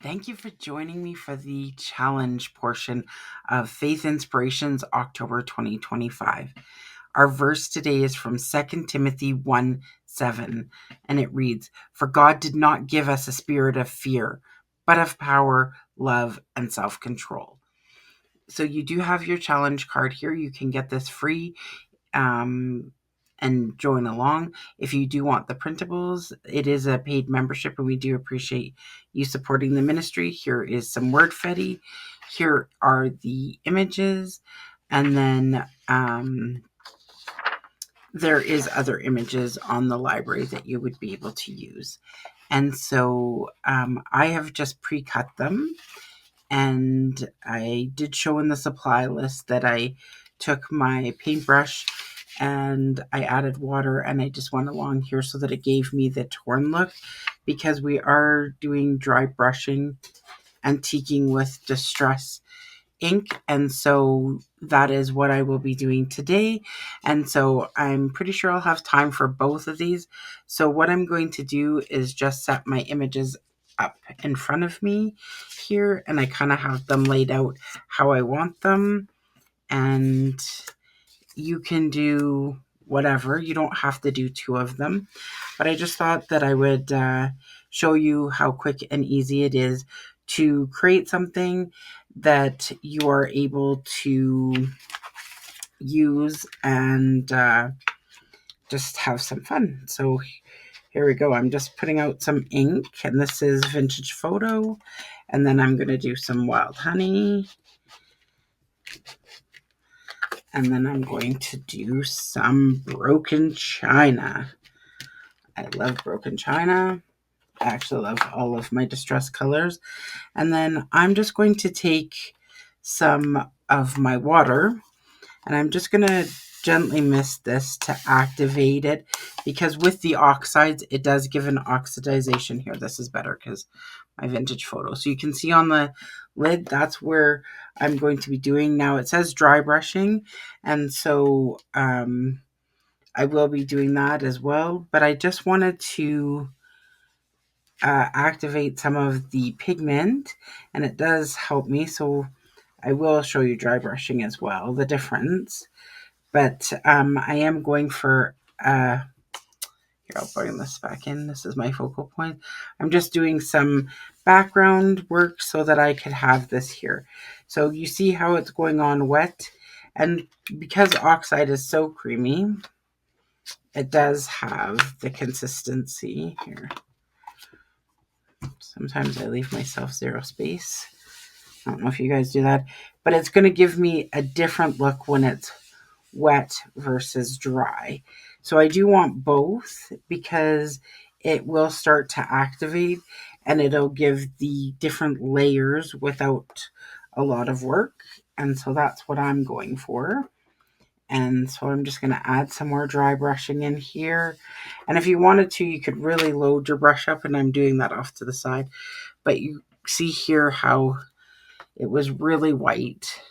Thank you for joining me for the challenge portion of Faith Inspirations October 2025. Our verse today is from 2 Timothy 1:7, and it reads, "For God did not give us a spirit of fear, but of power, love, and self-control." So you do have your challenge card here. You can get this free. And join along. If you do want the printables, it is a paid membership and we do appreciate you supporting the ministry. Here is some word fetty. Here are the images, and then there is other images on the library that you would be able to use. And so I have just pre-cut them, and I did show in the supply list that I took my paintbrush and I added water, and I just went along here so that it gave me the torn look, because we are doing dry brushing, antiquing with distress ink, and so that is what I will be doing today. And so I'm pretty sure I'll have time for both of these. So what I'm going to do is just set my images up in front of me here, and I kind of have them laid out how I want them, and you can do whatever. You don't have to do two of them, but I just thought that I would show you how quick and easy it is to create something that you are able to use and just have some fun. So here we go. I'm just putting out some ink, and this is Vintage Photo, and then I'm going to do some Wild Honey. And then I'm going to do some Broken China. I love Broken China. I actually love all of my distress colors. And then I'm just going to take some of my water, and I'm just going to gently mist this to activate it, because with the oxides, it does give an oxidization here. This is better because my Vintage Photo. So you can see on the lid, that's where I'm going to be doing. Now it says dry brushing, and so I will be doing that as well, but I just wanted to activate some of the pigment, and it does help me. So I will show you dry brushing as well, the difference. But I am going for here, I'll bring this back in. This is my focal point. I'm just doing some background work so that I could have this here. So you see how it's going on wet, and because oxide is so creamy, it does have the consistency here. Sometimes I leave myself zero space. I don't know if you guys do that, but it's going to give me a different look when it's wet versus dry. So I do want both, because it will start to activate and it'll give the different layers without a lot of work. And so that's what I'm going for. And so I'm just going to add some more dry brushing in here. And if you wanted to, you could really load your brush up, and I'm doing that off to the side. But you see here how it was really white,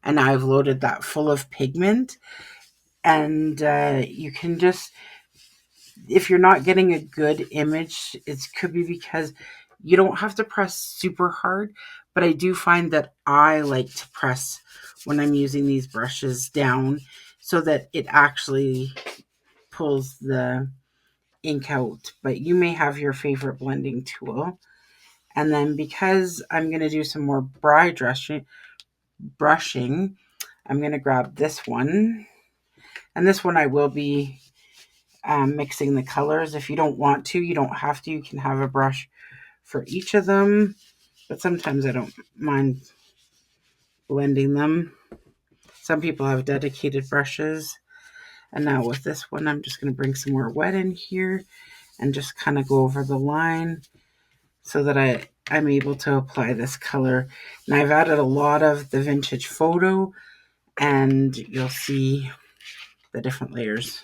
and now I've loaded that full of pigment. And you can just, if you're not getting a good image, it could be because you don't have to press super hard, but I do find that I like to press when I'm using these brushes down so that it actually pulls the ink out. But you may have your favorite blending tool. And then because I'm going to do some more brushing, I'm going to grab this one. And this one I will be mixing the colors. If you don't want to, you don't have to. You can have a brush for each of them. But sometimes I don't mind blending them. Some people have dedicated brushes. And now with this one, I'm just going to bring some more wet in here and just kind of go over the line so that I'm able to apply this color. And I've added a lot of the Vintage Photo, and you'll see the different layers.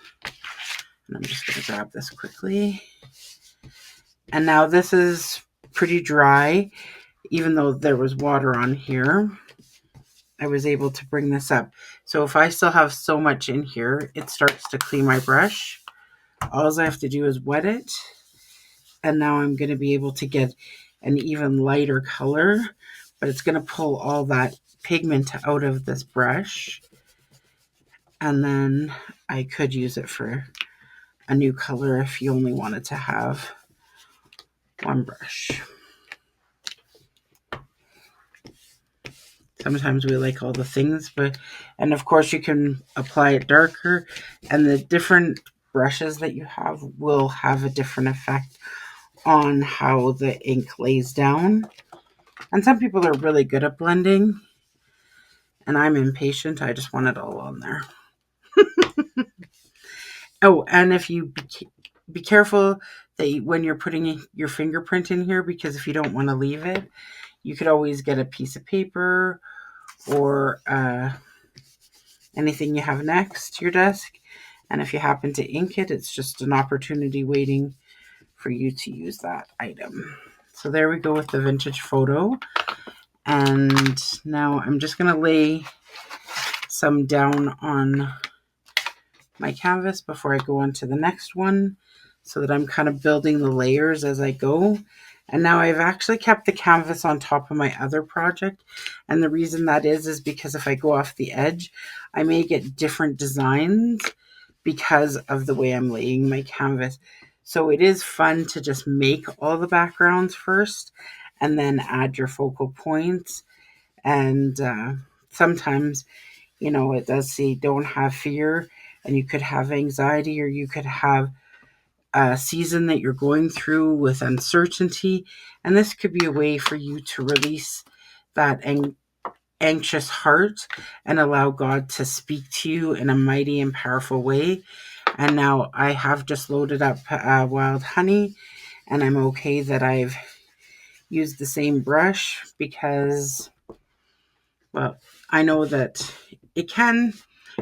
And I'm just going to grab this quickly. And now this is pretty dry, even though there was water on here. I was able to bring this up. So if I still have so much in here, it starts to clean my brush. All I have to do is wet it. And now I'm going to be able to get an even lighter color, but it's going to pull all that pigment out of this brush. And then I could use it for a new color if you only wanted to have one brush. Sometimes we like all the things, and of course you can apply it darker, and the different brushes that you have will have a different effect on how the ink lays down. And some people are really good at blending, and I'm impatient. I just want it all on there. Oh, and if you be careful that when you're putting your fingerprint in here, because if you don't want to leave it, you could always get a piece of paper or anything you have next to your desk. And if you happen to ink it, it's just an opportunity waiting for you to use that item. So there we go with the vintage photo. And now I'm just going to lay some down on my canvas before I go on to the next one, so that I'm kind of building the layers as I go. And now I've actually kept the canvas on top of my other project. And the reason that is because if I go off the edge, I may get different designs because of the way I'm laying my canvas. So it is fun to just make all the backgrounds first and then add your focal points. And sometimes, it does say don't have fear, and you could have anxiety, or you could have a season that you're going through with uncertainty. And this could be a way for you to release that anxious heart and allow God to speak to you in a mighty and powerful way. And now I have just loaded up wild honey, and I'm okay that I've used the same brush because, well, I know that it can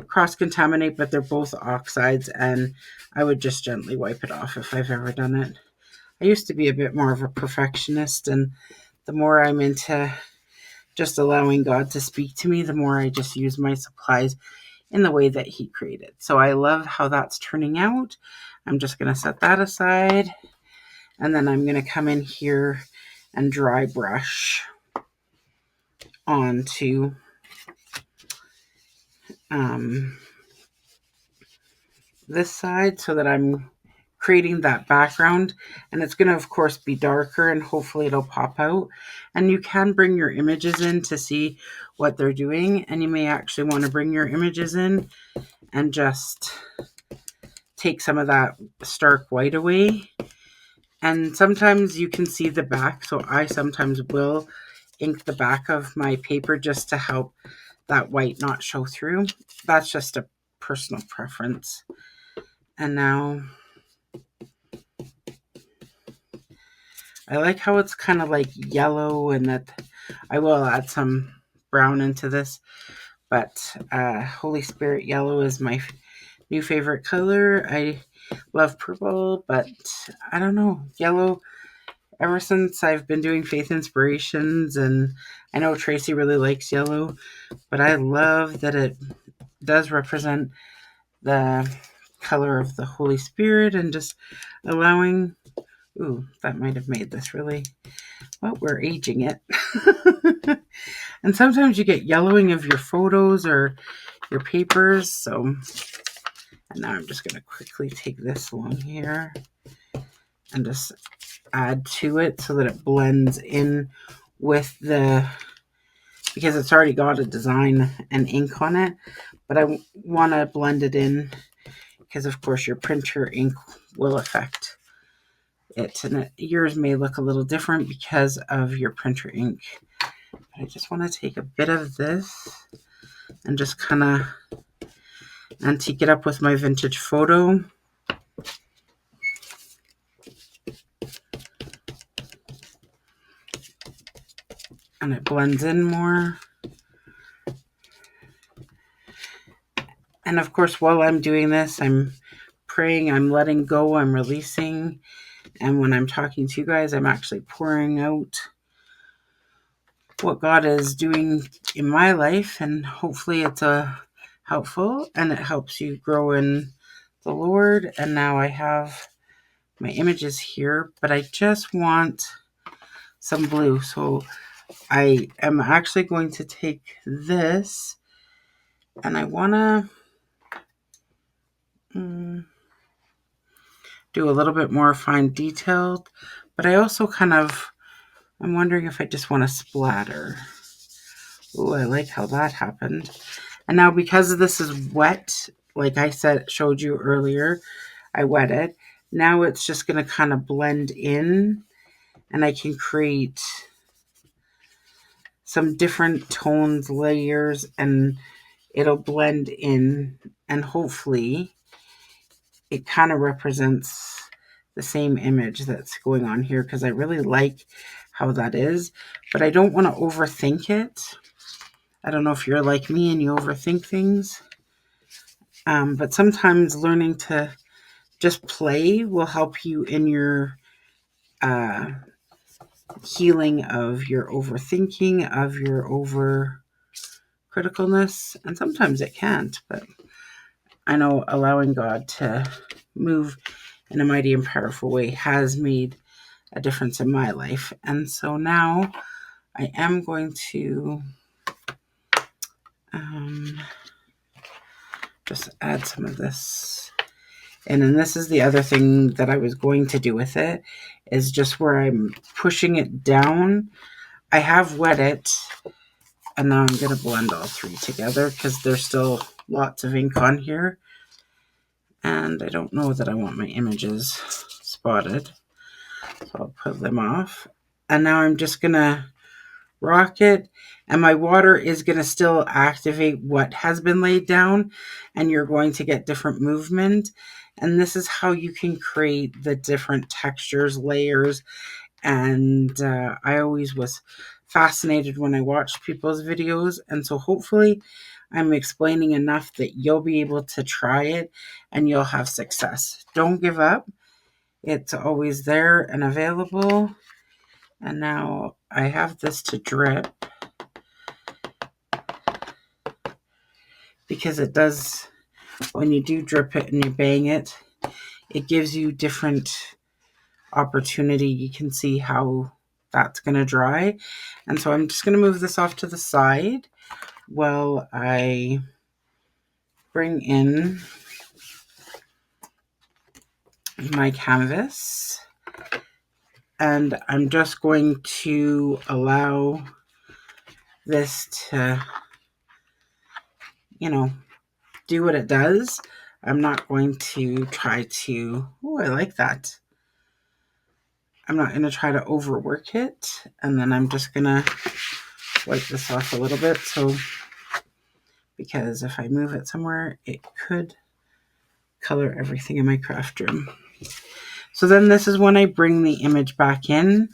cross-contaminate, but they're both oxides, and I would just gently wipe it off if I've ever done it. I used to be a bit more of a perfectionist, and the more I'm into just allowing God to speak to me, the more I just use my supplies in the way that He created. So I love how that's turning out. I'm just going to set that aside, and then I'm going to come in here and dry brush onto this side so that I'm creating that background. And it's going to, of course, be darker, and hopefully it'll pop out. And you can bring your images in to see what they're doing, and you may actually want to bring your images in and just take some of that stark white away. And sometimes you can see the back, so I sometimes will ink the back of my paper just to help that white not show through. That's just a personal preference. And now I like how it's kind of like yellow, and that I will add some brown into this, but Holy Spirit yellow is my new favorite color. I love purple, but I don't know, yellow, ever since I've been doing Faith Inspirations, and I know Tracy really likes yellow, but I love that it does represent the color of the Holy Spirit, and just allowing, ooh, that might have made this really, well, we're aging it. And sometimes you get yellowing of your photos or your papers. So, and now I'm just going to quickly take this along here and just add to it so that it blends in with because it's already got a design and ink on it, but I want to blend it in because, of course, your printer ink will affect it, and yours may look a little different because of your printer ink. But I just want to take a bit of this and just kind of antique it up with my vintage photo. And it blends in more. And of course, while I'm doing this, I'm praying, I'm letting go, I'm releasing. And when I'm talking to you guys, I'm actually pouring out what God is doing in my life. And hopefully it's helpful, and it helps you grow in the Lord. And now I have my images here, but I just want some blue. So I am actually going to take this, and I want to do a little bit more fine detailed, but I also I'm wondering if I just want to splatter. Oh, I like how that happened. And now because this is wet, like I showed you earlier, I wet it. Now it's just going to kind of blend in, and I can create some different tones, layers, and it'll blend in, and hopefully it kind of represents the same image that's going on here, because I really like how that is, but I don't want to overthink it. I don't know if you're like me and you overthink things, but sometimes learning to just play will help you in your healing of your overthinking, of your over criticalness, and sometimes it can't, but I know allowing God to move in a mighty and powerful way has made a difference in my life. And so now I am going to just add some of this. And then this is the other thing that I was going to do with it, is just where I'm pushing it down. I have wet it, and now I'm going to blend all three together because there's still lots of ink on here. And I don't know that I want my images spotted, so I'll put them off. And now I'm just going to rock it, and my water is going to still activate what has been laid down, and you're going to get different movement. And this is how you can create the different textures, layers. And I always was fascinated when I watched people's videos, and so hopefully I'm explaining enough that you'll be able to try it and you'll have success. Don't give up. It's always there and available. And now I have this to drip, because it does, when you do drip it and you bang it, it gives you different opportunity. You can see how that's going to dry. And so I'm just going to move this off to the side while I bring in my canvas. And I'm just going to allow this to, do what it does. I'm not going to try to, I like that. I'm not going to try to overwork it. And then I'm just going to wipe this off a little bit. So, because if I move it somewhere, it could color everything in my craft room. So then this is when I bring the image back in,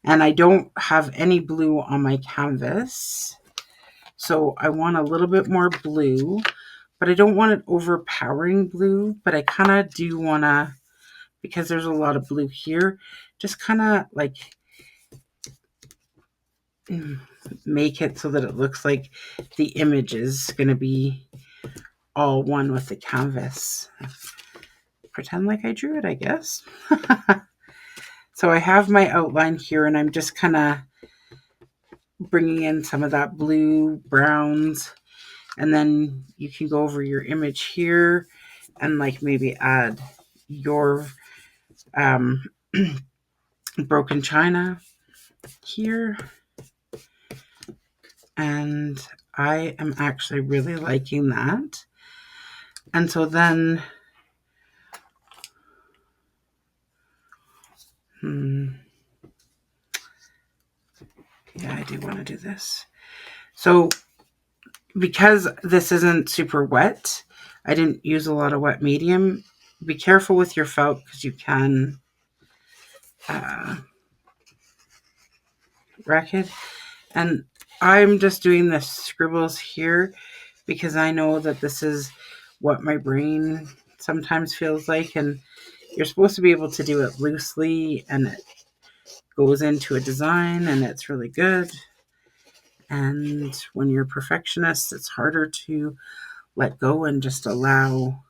and I don't have any blue on my canvas. So I want a little bit more blue, but I don't want it overpowering blue, but I kind of do want to, because there's a lot of blue here, just kind of like make it so that it looks like the image is going to be all one with the canvas. Pretend like I drew it, I guess. So I have my outline here, and I'm just kind of bringing in some of that blue, browns, and then you can go over your image here and like maybe add your broken china here. And I am actually really liking that. And so then yeah, I do want to do this. So because this isn't super wet, I didn't use a lot of wet medium. Be careful with your felt, because you can wreck it. And I'm just doing the scribbles here because I know that this is what my brain sometimes feels like, and you're supposed to be able to do it loosely, and it goes into a design and it's really good. And when you're a perfectionist, it's harder to let go and just allow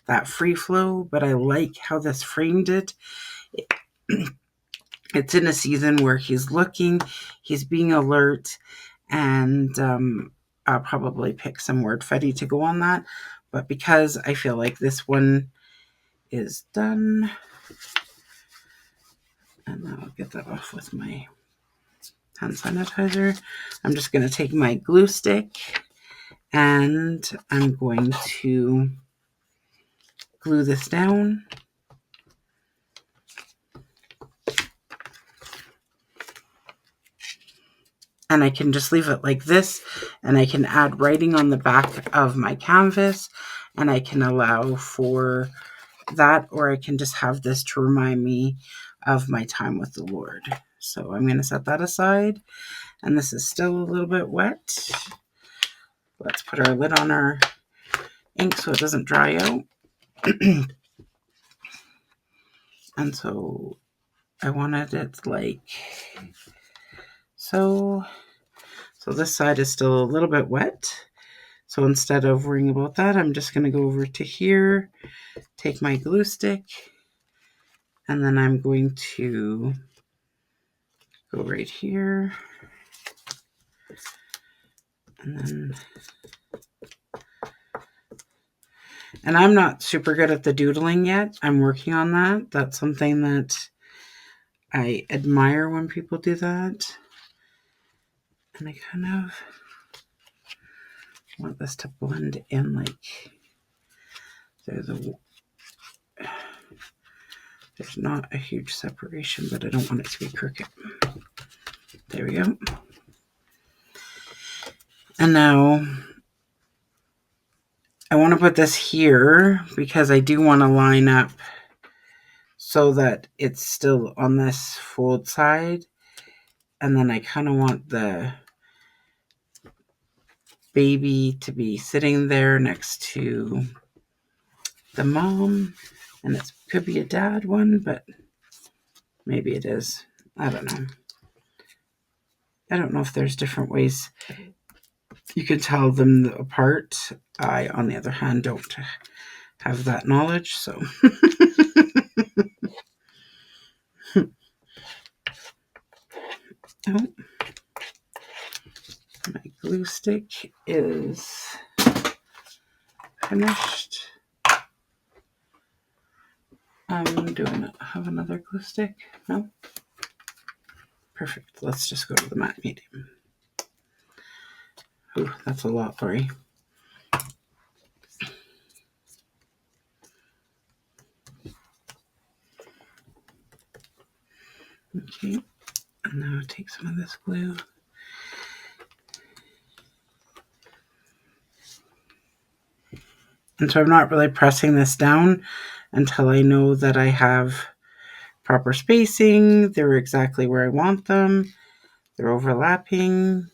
that free flow. But I like how this framed it. it's in a season where he's looking, he's being alert, and I'll probably pick some word fetty to go on that. But because I feel like this one is done, and I'll get that off with my hand sanitizer, I'm just going to take my glue stick and I'm going to glue this down. And I can just leave it like this, and I can add writing on the back of my canvas, and I can allow for that, or I can just have this to remind me of my time with the Lord. So I'm going to set that aside, and this is still a little bit wet. Let's put our lid on our ink so it doesn't dry out. And so I wanted it like so. So this side is still a little bit wet. So instead of worrying about that, I'm just going to go over to here, take my glue stick, and then I'm going to go right here. And I'm not super good at the doodling yet. I'm working on that. That's something that I admire when people do that. And I kind of want this to blend in like there's not a huge separation, but I don't want it to be crooked. There we go. And now I want to put this here because I do want to line up so that it's still on this fold side. And then I kind of want the baby to be sitting there next to the mom. And it could be a dad one, but maybe it is. I don't know. I don't know if there's different ways you can tell them apart. I, on the other hand, don't have that knowledge, so. Oh. My glue stick is finished. Do I have another glue stick? No? Perfect. Let's just go to the matte medium. Ooh, that's a lot, Lorri. Okay, and now take some of this glue. And so I'm not really pressing this down until I know that I have proper spacing. They're exactly where I want them. They're overlapping.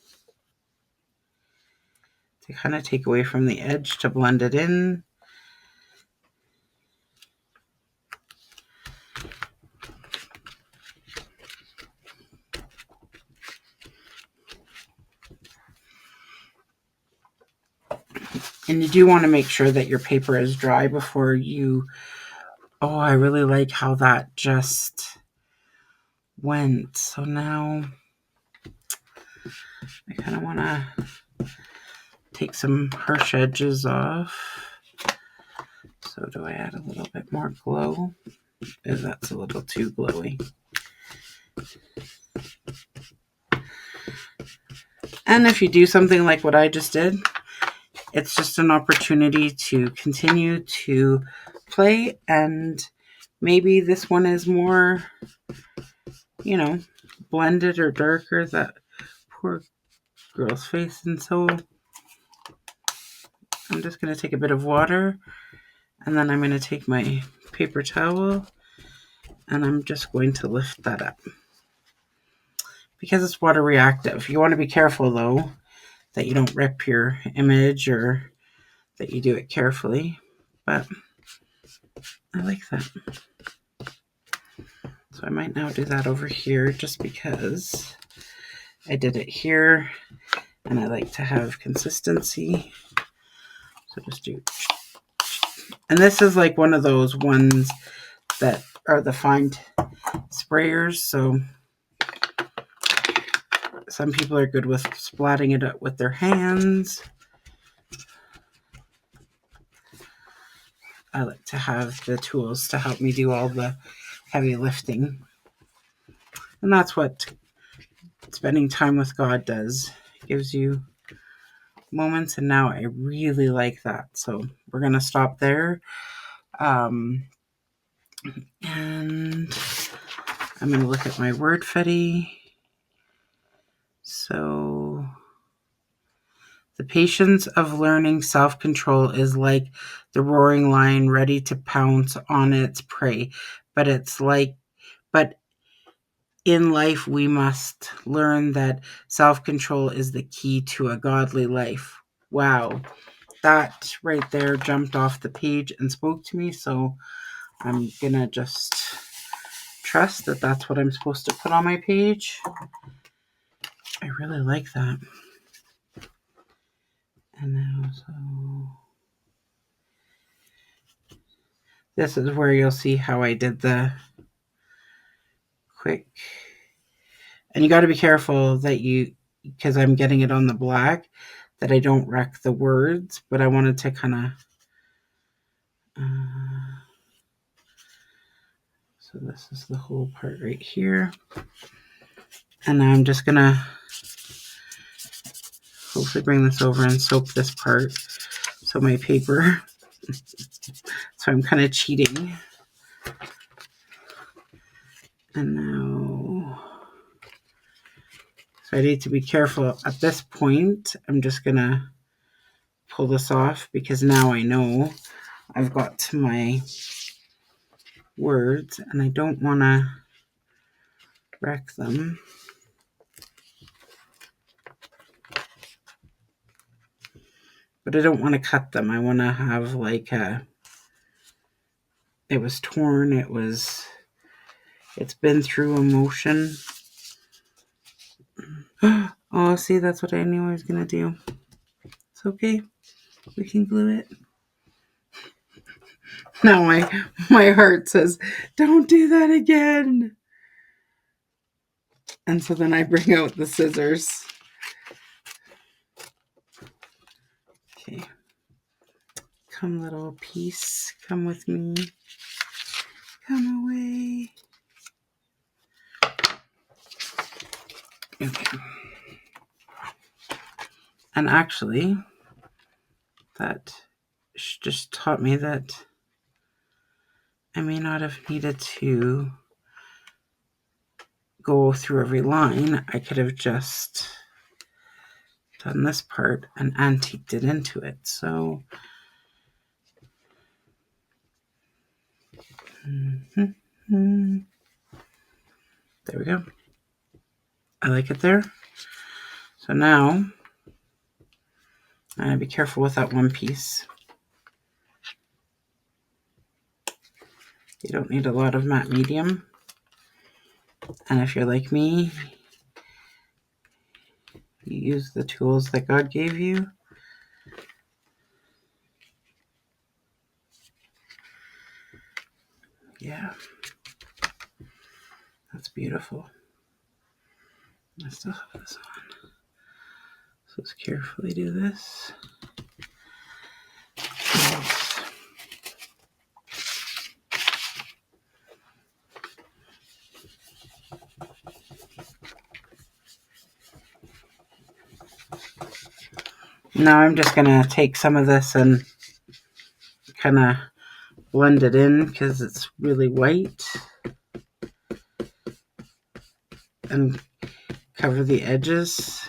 To kind of take away from the edge to blend it in. And you do want to make sure that your paper is dry before you... Oh, I really like how that just went. So now I kind of want to take some harsh edges off. So do I add a little bit more glow? Because that's a little too glowy. And if you do something like what I just did, it's just an opportunity to continue to play, and maybe this one is more, you know, blended or darker, that poor girl's face. And so I'm just going to take a bit of water, and then I'm going to take my paper towel, and I'm just going to lift that up. Because it's water reactive. You want to be careful, though, that you don't rip your image, or that you do it carefully. But I like that. So I might now do that over here just because I did it here and I like to have consistency. So just do. And this is like one of those ones that are the fine sprayers, so some people are good with splatting it up with their hands. I like to have the tools to help me do all the heavy lifting. And that's what spending time with God does. It gives you moments, and now I really like that. So we're going to stop there. And I'm going to look at my word fetty. So the patience of learning self-control is like the roaring lion ready to pounce on its prey. But in life, we must learn that self-control is the key to a godly life. Wow. That right there jumped off the page and spoke to me. So I'm going to just trust that that's what I'm supposed to put on my page. I really like that. And now, so this is where you'll see how I did the quick. And you got to be careful that because I'm getting it on the black, that I don't wreck the words, but I wanted to kind of, so this is the whole part right here. And now I'm just going to hopefully bring this over and soak this part. So my paper, so I'm kind of cheating. And now, so I need to be careful at this point. I'm just going to pull this off because now I know I've got to my words and I don't want to wreck them. But I don't want to cut them. I want to have like it was torn. It's been through emotion. Oh, see, that's what I knew I was going to do. It's okay. We can glue it. Now my heart says, don't do that again. And so then I bring out the scissors. Okay. Come, little piece. Come with me. Come away. Okay. And actually, that just taught me that I may not have needed to go through every line. I could have just done this part and antiqued it into it. So there we go. I like it there. So now I'm going to be careful with that one piece. You don't need a lot of matte medium. And if you're like me, you use the tools that God gave you. Yeah. That's beautiful. I still have this on. So let's carefully do this. Now I'm just going to take some of this and kind of blend it in because it's really white. And cover the edges.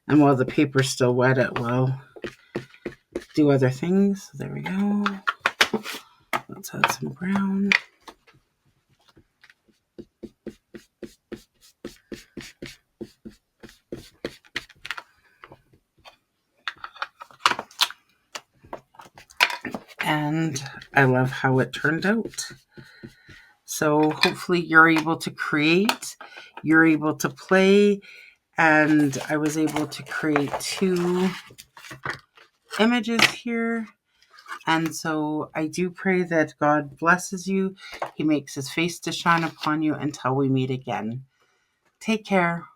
And while the paper's still wet, it will do other things. So there we go. Let's add some brown. And I love how it turned out. So hopefully you're able to create, you're able to play, and I was able to create 2 images here. And so I do pray that God blesses you. He makes his face to shine upon you until we meet again. Take care.